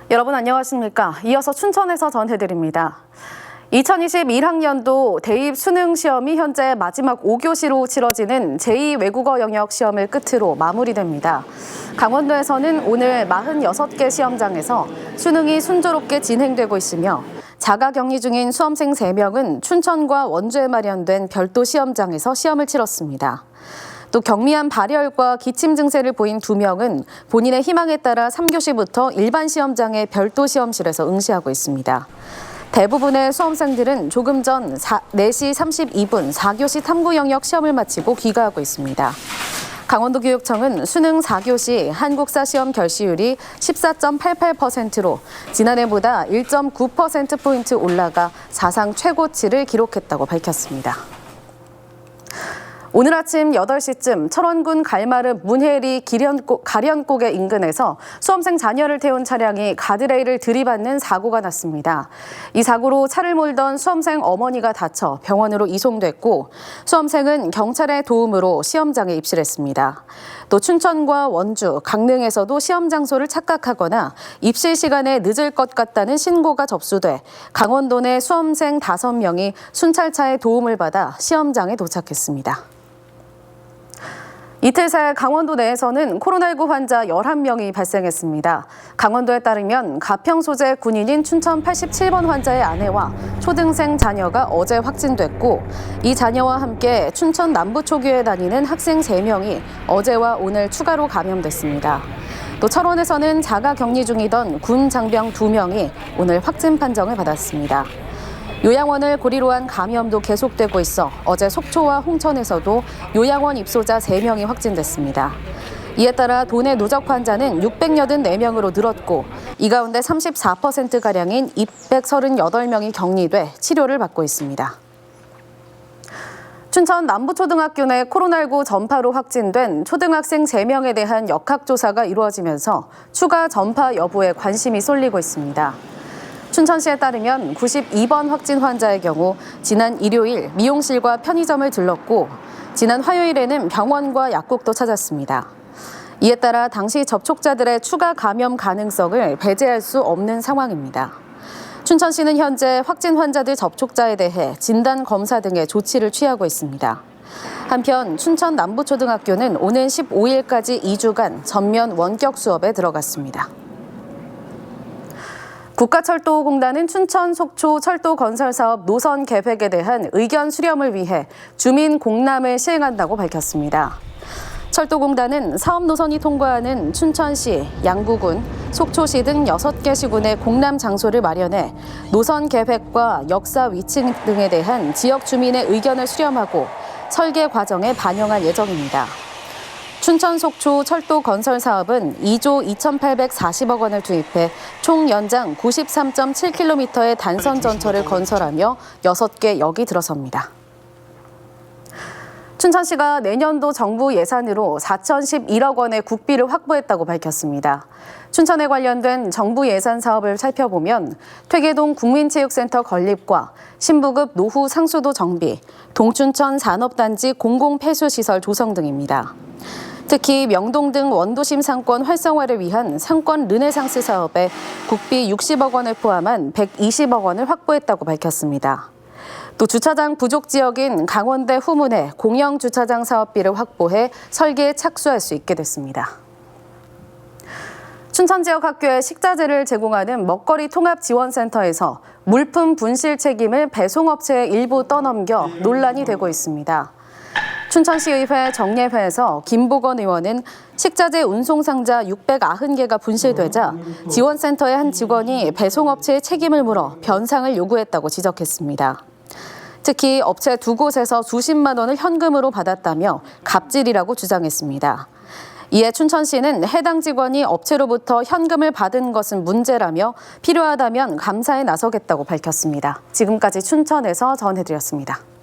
여러분 안녕하십니까? 이어서 춘천에서 전해드립니다. 2021학년도 대입 수능 시험이 현재 마지막 5교시로 치러지는 제2외국어 영역 시험을 끝으로 마무리됩니다. 강원도에서는 오늘 46개 시험장에서 수능이 순조롭게 진행되고 있으며 자가격리 중인 수험생 3명은 춘천과 원주에 마련된 별도 시험장에서 시험을 치렀습니다. 또 경미한 발열과 기침 증세를 보인 2명은 본인의 희망에 따라 3교시부터 일반 시험장의 별도 시험실에서 응시하고 있습니다. 대부분의 수험생들은 조금 전 4시 32분 4교시 탐구 영역 시험을 마치고 귀가하고 있습니다. 강원도교육청은 수능 4교시 한국사 시험 결시율이 14.88%로 지난해보다 1.9%포인트 올라가 사상 최고치를 기록했다고 밝혔습니다. 오늘 아침 8시쯤 철원군 갈마름 문해리 가련고개 인근에서 수험생 자녀를 태운 차량이 가드레일을 들이받는 사고가 났습니다. 이 사고로 차를 몰던 수험생 어머니가 다쳐 병원으로 이송됐고 수험생은 경찰의 도움으로 시험장에 입실했습니다. 또 춘천과 원주, 강릉에서도 시험 장소를 착각하거나 입실 시간에 늦을 것 같다는 신고가 접수돼 강원도 내 수험생 5명이 순찰차의 도움을 받아 시험장에 도착했습니다. 이틀 새 강원도 내에서는 코로나19 환자 11명이 발생했습니다. 강원도에 따르면 가평 소재 군인인 춘천 87번 환자의 아내와 초등생 자녀가 어제 확진됐고 이 자녀와 함께 춘천 남부초교에 다니는 학생 3명이 어제와 오늘 추가로 감염됐습니다. 또 철원에서는 자가격리 중이던 군 장병 2명이 오늘 확진 판정을 받았습니다. 요양원을 고리로 한 감염도 계속되고 있어 어제 속초와 홍천에서도 요양원 입소자 3명이 확진됐습니다. 이에 따라 도내 누적 환자는 684명으로 늘었고 이 가운데 34%가량인 238명이 격리돼 치료를 받고 있습니다. 춘천 남부초등학교 내 코로나19 전파로 확진된 초등학생 3명에 대한 역학조사가 이루어지면서 추가 전파 여부에 관심이 쏠리고 있습니다. 춘천시에 따르면 92번 확진 환자의 경우 지난 일요일 미용실과 편의점을 들렀고 지난 화요일에는 병원과 약국도 찾았습니다. 이에 따라 당시 접촉자들의 추가 감염 가능성을 배제할 수 없는 상황입니다. 춘천시는 현재 확진 환자들 접촉자에 대해 진단 검사 등의 조치를 취하고 있습니다. 한편 춘천 남부초등학교는 오는 15일까지 2주간 전면 원격 수업에 들어갔습니다. 국가철도공단은 춘천 속초 철도 건설 사업 노선 계획에 대한 의견 수렴을 위해 주민 공람을 시행한다고 밝혔습니다. 철도공단은 사업 노선이 통과하는 춘천시, 양구군, 속초시 등 6개 시군의 공람 장소를 마련해 노선 계획과 역사 위치 등에 대한 지역 주민의 의견을 수렴하고 설계 과정에 반영할 예정입니다. 춘천 속초 철도 건설 사업은 2조 2,840억 원을 투입해 총 연장 93.7km의 단선 전철을 건설하며 6개 역이 들어섭니다. 춘천시가 내년도 정부 예산으로 4,011억 원의 국비를 확보했다고 밝혔습니다. 춘천에 관련된 정부 예산 사업을 살펴보면 퇴계동 국민체육센터 건립과 신부급 노후 상수도 정비, 동춘천 산업단지 공공폐수시설 조성 등입니다. 특히 명동 등 원도심 상권 활성화를 위한 상권 르네상스 사업에 국비 60억 원을 포함한 120억 원을 확보했다고 밝혔습니다. 또 주차장 부족 지역인 강원대 후문에 공영 주차장 사업비를 확보해 설계에 착수할 수 있게 됐습니다. 춘천 지역 학교에 식자재를 제공하는 먹거리 통합지원센터에서 물품 분실 책임을 배송업체에 일부 떠넘겨 논란이 되고 있습니다. 춘천시의회 정례회에서 김보건 의원은 식자재 운송 상자 690개가 분실되자 지원센터의 한 직원이 배송업체의 책임을 물어 변상을 요구했다고 지적했습니다. 특히 업체 2곳에서 수십만 원을 현금으로 받았다며 갑질이라고 주장했습니다. 이에 춘천시는 해당 직원이 업체로부터 현금을 받은 것은 문제라며 필요하다면 감사에 나서겠다고 밝혔습니다. 지금까지 춘천에서 전해드렸습니다.